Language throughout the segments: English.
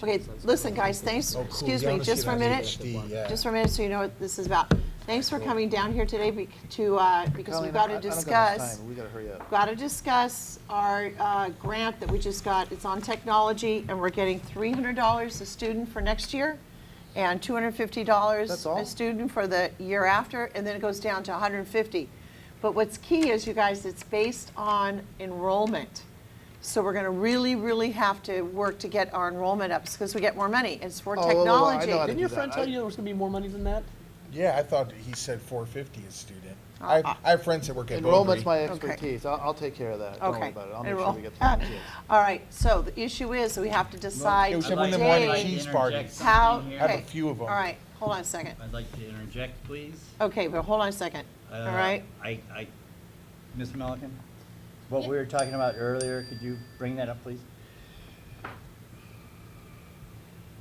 Okay, listen, guys, thanks, Oh, cool. excuse You me, wanna just see for a that minute. HD, yeah. Just for a minute, so you know what this is about. Thanks for coming down here today because Colleen, we've got I to don't got much discuss. time. We gotta hurry up. Got to discuss our grant that we just got. It's on technology, and we're getting $300 a student for next year, and $250 That's all? a student for the year after, and then it goes down to $150. But what's key is, you guys, it's based on enrollment. So we're going to really, really have to work to get our enrollment up because we get more money. It's for Oh, well, well, I technology. know how to Didn't your do friend that. tell you there was gonna be more money than that? Yeah, I thought he said 450 a student. I have friends that work at Enrollment's Bowdoin. my expertise. I'll take care of that. Don't worry Okay. about it. I'll make Enroll- sure we get the kids. All right, so the issue is we have to decide It was today. when they wanted cheese parties. How, Here. Have a okay, few of them. all right, hold on a second. I'd like to interject, please. Okay, but hold on a second, all right? Ms. Milliken, what we were talking about earlier, could you bring that up, please?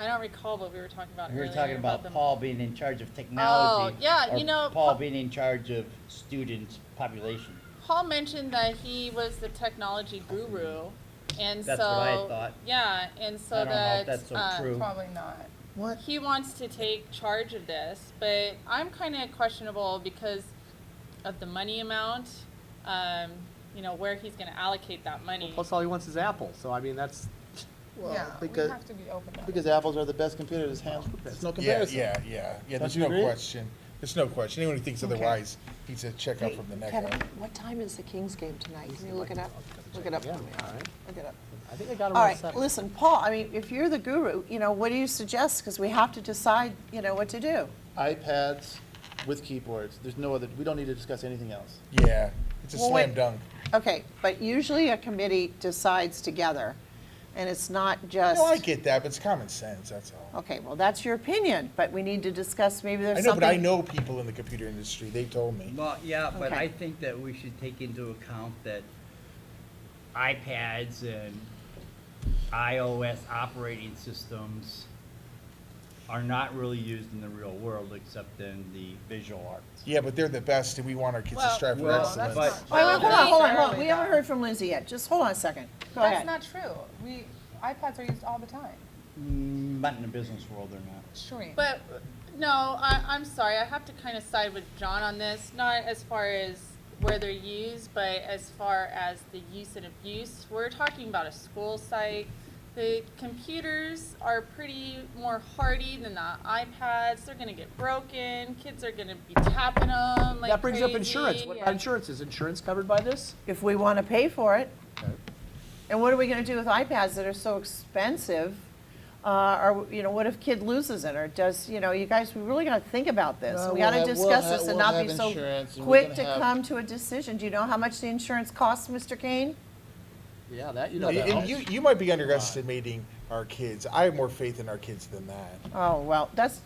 I don't recall what we were talking about We were earlier. talking about the- Paul being in charge of technology. yeah, or you know, Paul Paul- being in charge of students' population. Paul mentioned that he was the technology guru, and That's so what I thought. yeah, and so I don't know that if that's so true. Probably not. What? he wants to take charge of this, but I'm kind of questionable because of the money amount. Where he's going to allocate that money. Plus all he wants is Apple, so I mean, that's, Well, Yeah, because, we have to be open. because apples are the best computers. There's no Yeah, comparison. yeah. There's you no agree? question. There's no question. Anyone who thinks Okay. otherwise needs to check out Hey, from the neck Kevin, up. what time is the Kings game tonight? Can you look it up? Look it up for yeah, me. all right. Look it up. I think I got him All on right, second. listen, Paul, I mean, if you're the guru, what do you suggest? Because we have to decide, what to do. iPads with keyboards. There's no other, we don't need to discuss anything else. Yeah, it's a Well, slam wait. dunk. Okay, but usually a committee decides together, and it's not just. No, I get that, but it's common sense, that's all. Okay, well, that's your opinion, but we need to discuss, maybe there's I know, something. but I know people in the computer industry. They told me. Well, yeah, but Okay. I think that we should take into account that iPads and iOS operating systems are not really used in the real world except in the visual arts. Yeah, but they're the best, and we want our kids to Well, strive for well, excellence. but- Wait, hold on. Necessarily, We haven't though. heard from Lindsay yet. Just hold on a second. Go That's ahead. not true. iPads are used all the time. Not in the business world, they're not. Shereen. But no, I'm sorry. I have to kind of side with John on this, not as far as where they're used, but as far as the use and abuse. We're talking about a school site. The computers are pretty more hardy than the iPads. They're going to get broken. Kids are going to be tapping them like That brings up crazy. insurance. What Yeah. about insurance? Is insurance covered by this? If we want to pay for it. And what are we going to do with iPads that are so expensive? Or, what if kid loses it, or does, you guys, we really got to think about this. No, We got to we'll have- discuss we'll this and have not be so insurance, and we're quick gonna to have- come to a decision. Do you know how much the insurance costs, Mr. Kane? Yeah, that, know that. And you might be underestimating our kids. I have more faith in our kids than that. Oh, well, that's,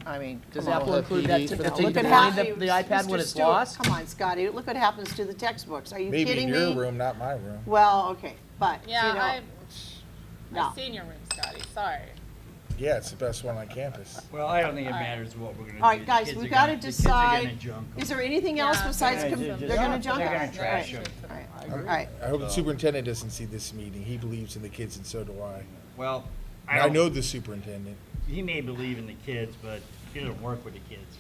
I mean, Does come on. Apple have include that TVs to for the to TV. Look at find how- the iPad Mr. when it's Stewart, lost? Come on, Scotty, look what happens to the textbooks. Are you Maybe kidding in me? your room, not my room. Well, okay, but, Yeah, no. I've seen your room, Scotty. Sorry. Yeah, it's the best one on campus. Well, I don't think it All right. matters what we're gonna do. All right, The guys, kids we've are got to gonna- the kids are gonna decide, junk 'em. is there anything else Yeah. besides, Yeah, they're just- going to junk they're them? gonna trash All right. 'em. All right, all right. I hope the superintendent doesn't see this meeting. He believes in the kids, and so do I. Well, And I know the superintendent. He may believe in the kids, but he doesn't work with the kids.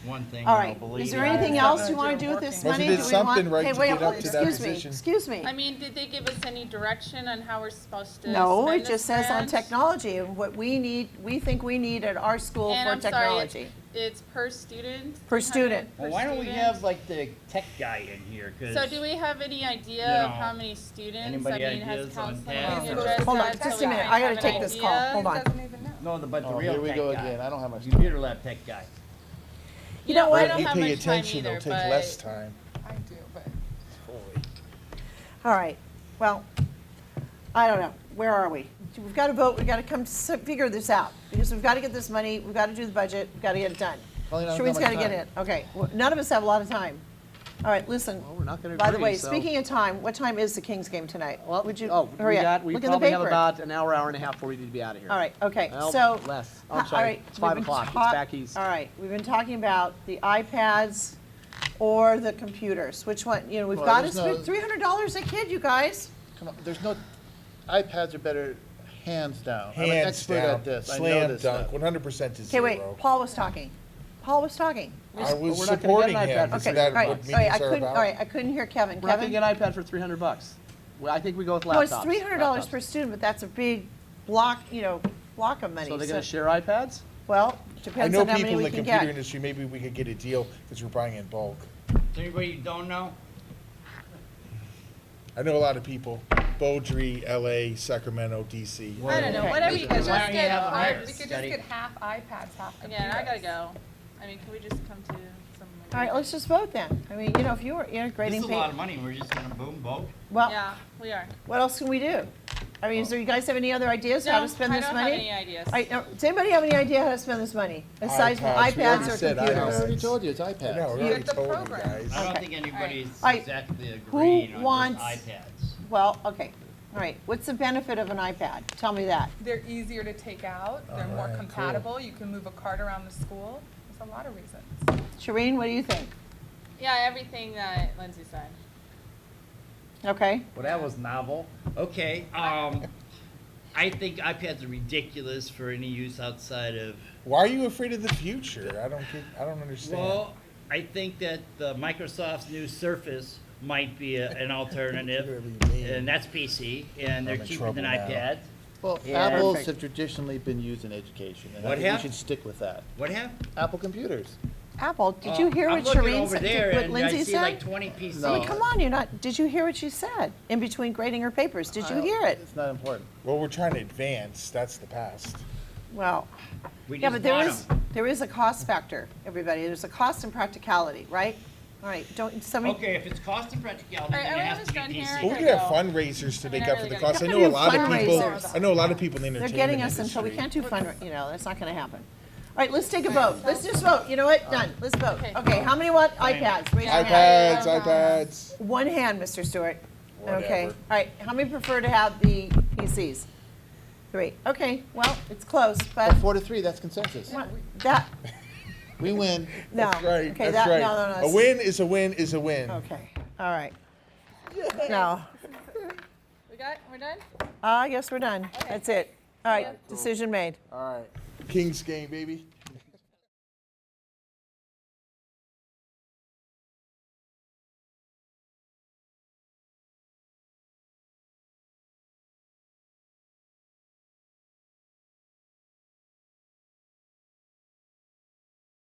One thing All I right, don't believe is there in. anything Yeah, else but you want to you're do with this working. money? Wasn't it Do we want- something right hey, to wait, get up to that excuse me, position? excuse me. I mean, did they give us any direction on how we're supposed to No, spend it just this says on grant? technology, and what we think we need at our school And for I'm sorry, technology. it's per student? Per 300 student. per Well, why don't we student? have like the tech guy in here? 'Cause So do we have any idea You of know, how many students? anybody I mean, has ideas on counseling tabs or- addressed Hold on, that just so a we minute. can I gotta have take an this idea? call. Hold on. Doesn't even know. No, but the Oh, real here we tech go guy. again. I don't have much time. Computer lab tech guy. You know what? I If don't you have pay much time attention, either, it'll take but- less time. I do, but Holy. All right, well, I don't know, where are we? We've got to vote, we've got to come figure this out, because we've got to get this money, we've got to do the budget, we've got to get it done. Colleen, I don't Shereen's have got to much get time. in, okay, well, none of us have a lot of time. All right, listen. Well, we're not gonna By the agree, way, so- speaking of time, what time is the Kings game tonight? Well, Would you, we hurry up, we look in the probably have paper. about an hour and a half before we need to be out of here. All right, okay, Well, so. less. Oh, all I'm sorry. right, It's we've 5 been o'clock. It's talk- back east. All right, we've been talking about the iPads or the computers, which one, we've Well, got to there's no- spend $300 a kid, you guys. Come on, there's no, iPads are better hands down. I'm an Hands expert down, at this. I know slam this dunk, stuff. 100% is Okay, wait, zero. Paul was talking. Paul was talking. I was we're not gonna get supporting an iPad him. for Isn't Okay, that all right, what all right, meetings I are couldn't, about? all right, I couldn't hear Kevin. We're not gonna Kevin? get an iPad for $300. Well, I think we go with laptops. No, it's $300 per Laptops. student, but that's a big block, block of money. So they're gonna share iPads? Well, I depends know on how people many in we the can computer get. industry, maybe we could get a deal because we're buying in bulk. Does anybody you don't know? I know a lot of people, Beaudry, LA, Sacramento, DC. I don't know, Okay. whatever you We guys could Why just don't you get. have a We higher could just study? get half iPads, half computers. Again, I gotta go. I mean, can we just come to some? All right, let's just vote then. I mean, if you were This integrating. is a lot of money, we're just gonna boom, vote. Well, Yeah, we are. what else can we do? I mean, you guys have any other ideas how No, to spend this I don't money? have any ideas. All right, now, does anybody have any idea how to spend this money, aside from iPads. We iPads already or said I computers? already told you, it's I know, iPads. we already Get the told you program. guys. I don't Okay. think anybody's All right. exactly agreeing on wants- just iPads. Well, okay, all right, what's the benefit of an iPad? Tell me that. They're easier to take out, they're more Alright, compatible, you can move a card around the school. There's a lot of reasons. Shireen, what do you think? Yeah, everything that Lindsay said. Okay, Well, that was novel. Okay, I think iPads are ridiculous for any use outside of, Why are you afraid of the future? I don't understand. well, I think that Microsoft's new Surface might be an alternative, What do you mean? and that's PC, and they're I'm in cheaper trouble than now. iPads. Well, Yeah. apples Perfect. have traditionally been used in education, and I What think we hap- should stick with that. What happened? Apple computers. Apple, did you hear what I'm looking Shireen over said, there, what and Lindsay I see like said? 20 PCs. No. Well, come on, did you hear what she said in between grading her papers? Did you hear it? It's not important. Well, we're trying to advance, that's the past. Well, We yeah, just but there bought is, 'em. there is a cost factor, everybody. There's a cost and practicality, right? All right, don't, somebody. Okay, if it's cost and practicality, All right, then it are we has almost to be done here? PC. Well, we Okay, could have go. fundraisers to I mean, make I up for really the gotta cost. I go. know a lot of Fundraisers. people, I know a lot of people in the They're entertainment getting us industry. until we can't do that's not gonna happen. All right, let's take a vote. Let's just vote. You know what? Done. Let's vote. Okay. Okay, how many want iPads? Raise your hand. iPads. One hand, Mr. Stewart. Okay. Whatever. All right, how many prefer to have the PCs? 3. Okay, well, it's close, but 4-3, that's consensus. that, We win. no. That's right, Okay, that's that, right. no. A win is a win is a win. Okay, all right. No, We're done? I guess we're done. That's it. All right, decision made. All right. King's game, baby.